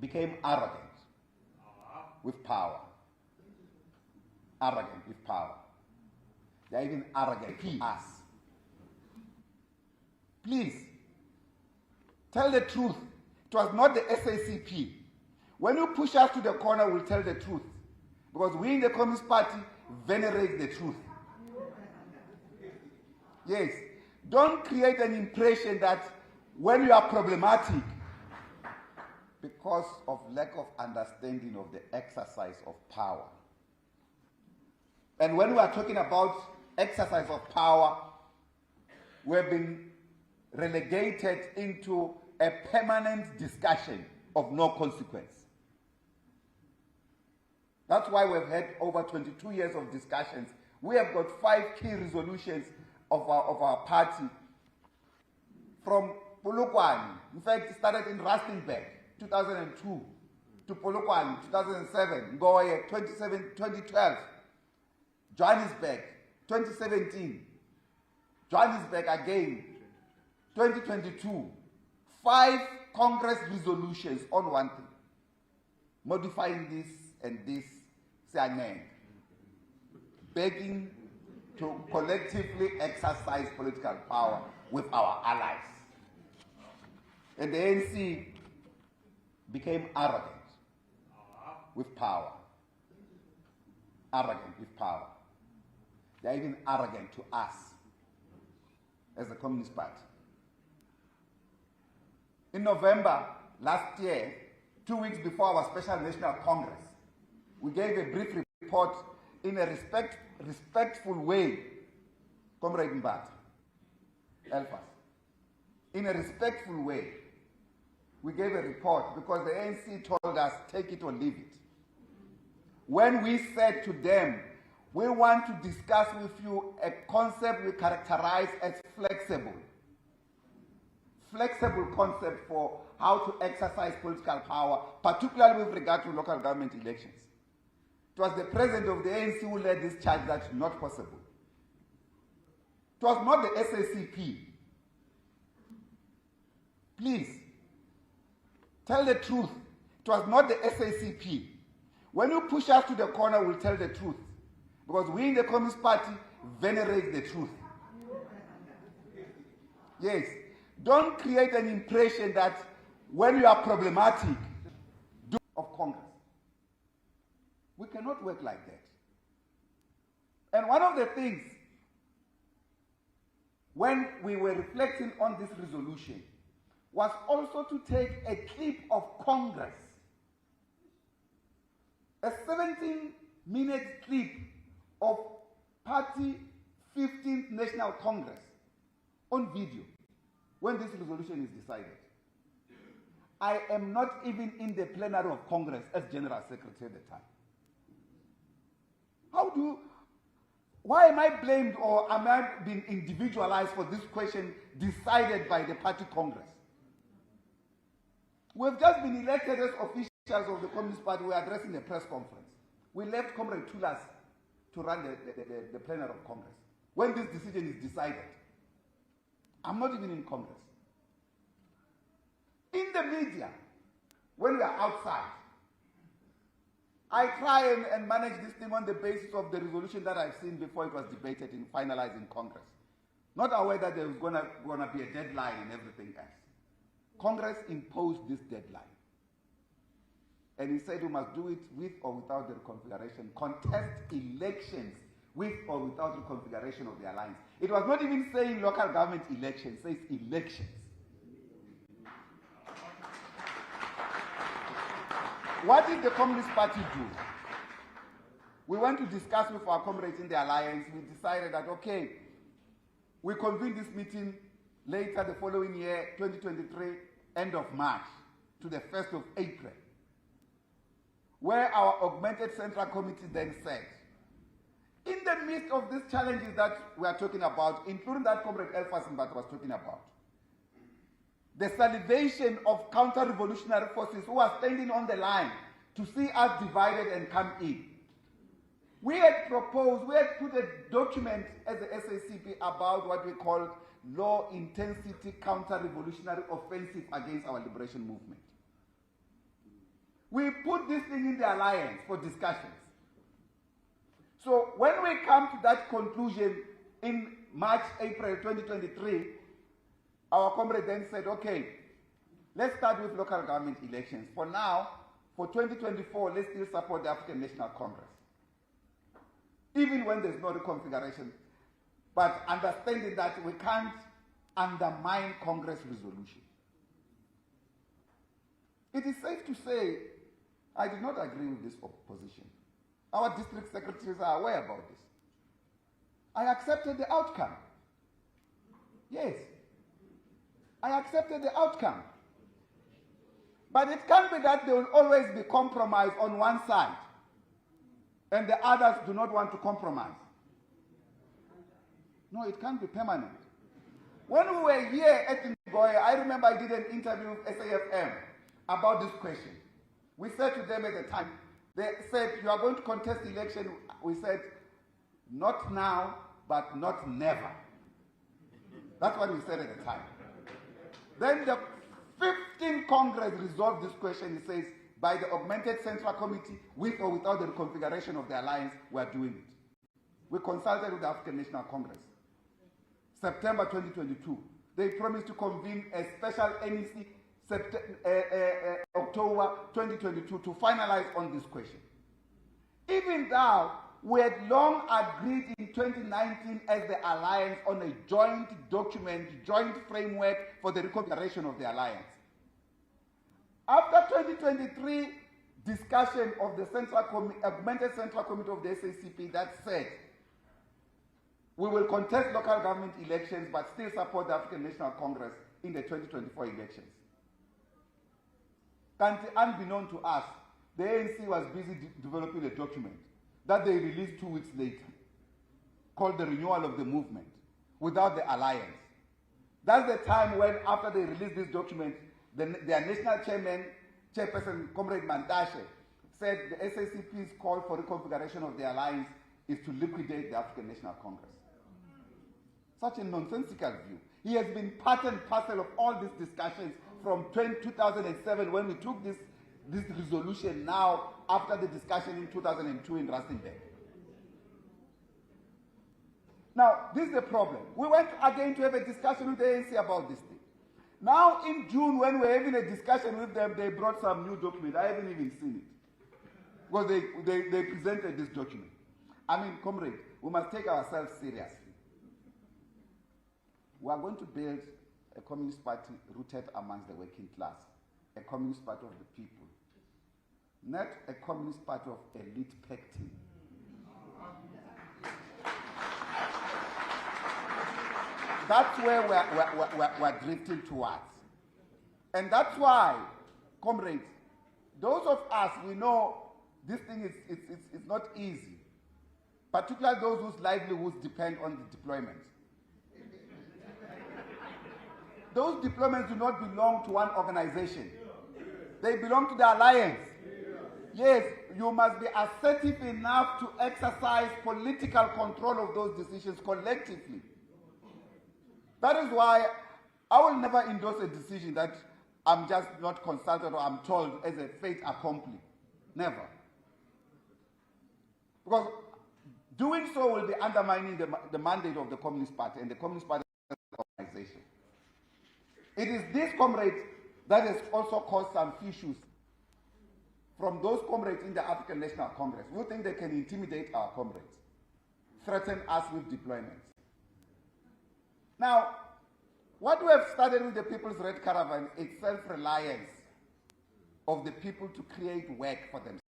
became arrogant with power. Arrogant with power. They are even arrogant to us. Please, tell the truth. It was not the SACP. When you push us to the corner, we'll tell the truth. Because we in the Communist Party venerate the truth. Yes. Don't create an impression that when you are problematic, because of lack of understanding of the exercise of power. And when we are talking about exercise of power, we've been relegated into a permanent discussion of no consequence. That's why we've had over 22 years of discussions. We have got 5 key resolutions of our party from Polokwane. In fact, it started in Rustenburg, 2002, to Polokwane, 2007, Ngoye, 2012, Johannesburg, 2017, Johannesburg again, 2022. 5 Congress resolutions on one thing, modifying this and this, begging to collectively exercise political power with our allies. And the ANC became arrogant with power. Arrogant with power. They are even arrogant to us as a Communist Party. In November last year, 2 weeks before our Special National Congress, we gave a brief report in a respectful way, Comrade Mbata, help us. In a respectful way, we gave a report because the ANC told us, take it or leave it. When we said to them, we want to discuss with you a concept we characterize as flexible. Flexible concept for how to exercise political power, particularly with regard to local government elections. It was the president of the ANC who led this charge that it's not possible. It was not the SACP. Please, tell the truth. It was not the SACP. When you push us to the corner, we'll tell the truth. Because we in the Communist Party venerate the truth. Yes. Don't create an impression that when you are problematic of Congress. We cannot work like that. And one of the things, when we were reflecting on this resolution, was also to take a clip of Congress, a 17-minute clip of Party 15th National Congress on video when this resolution is decided. I am not even in the plenary of Congress as General Secretary at the time. Why am I blamed or am I being individualized for this question decided by the party Congress? We've just been elected as officials of the Communist Party. We're addressing a press conference. We left Comrade Tulas to run the plenary of Congress. When this decision is decided, I'm not even in Congress. In the media, when we are outside, I try and manage this thing on the basis of the resolution that I've seen before it was debated and finalized in Congress. Not aware that there was going to be a deadline and everything else. Congress imposed this deadline. And he said we must do it with or without the reconfiguration. Contest elections with or without reconfiguration of the alliance. It was not even saying local government elections, it says elections. What did the Communist Party do? We went to discuss with our comrades in the alliance. We decided that, okay, we convened this meeting later the following year, 2023, end of March, to the 1st of April, where our augmented central committee then said, in the midst of these challenges that we are talking about, including that Comrade Elfas Mbata was talking about, the salivation of counter-revolutionary forces who are standing on the line to see us divided and come in. We had proposed, we had put a document as the SACP about what we call low-intensity counter-revolutionary offensive against our liberation movement. We put this thing in the alliance for discussions. So when we come to that conclusion in March, April 2023, our comrade then said, okay, let's start with local government elections. For now, for 2024, let's still support the African National Congress. Even when there's no reconfiguration, but understanding that we can't undermine Congress resolution. It is safe to say, I did not agree with this position. Our district secretaries are aware about this. I accepted the outcome. Yes. I accepted the outcome. But it can't be that there will always be compromise on one side and the others do not want to compromise. No, it can't be permanent. When we were here at Ngoye, I remember I did an interview with SAFM about this question. We said to them at the time, they said, you are going to contest the election. We said, not now, but not never. That's what we said at the time. Then the 15th Congress resolved this question. It says, by the augmented Central Committee, with or without the reconfiguration of the alliance, we are doing it. We consulted with the African National Congress. September 2022. They promised to convene a special NEC October 2022 to finalize on this question. Even though we had long agreed in 2019 as the alliance on a joint document, joint framework for the reconfiguration of the alliance. After 2023 discussion of the augmented Central Committee of the SACP that said, we will contest local government elections but still support the African National Congress in the 2024 elections. Unbeknown to us, the ANC was busy developing a document that they released 2 weeks later called the Renewal of the Movement without the alliance. That's the time when, after they released this document, their national chairperson, Comrade Mantashe, said the SACP's call for reconfiguration of the alliance is to liquidate the African National Congress. Such a nonsensical view. He has been part and parcel of all these discussions from 2007 when we took this resolution now after the discussion in 2002 in Rustenburg. Now, this is the problem. We went again to have a discussion with the ANC about this thing. Now, in June, when we're having a discussion with them, they brought some new document. I haven't even seen it. Because they presented this document. I mean, comrade, we must take ourselves seriously. We are going to build a communist party rooted amongst the working class, a communist party of the people, not a communist party of elite pectin. That's where we're drifting towards. And that's why, comrades, those of us, we know this thing is not easy, particularly those whose livelihoods depend on the deployment. Those deployments do not belong to one organization. They belong to the alliance. Yes, you must be assertive enough to exercise political control of those decisions collectively. That is why I will never endorse a decision that I'm just not consulted or I'm told as a fait accompli. Never. Because doing so will be undermining the mandate of the Communist Party and the Communist Party organization. It is this, comrades, that has also caused some issues from those comrades in the African National Congress who think they can intimidate our comrades, threaten us with deployments. Now, what we have started with the People's Red Caravan is self-reliance of the people to create work for themselves.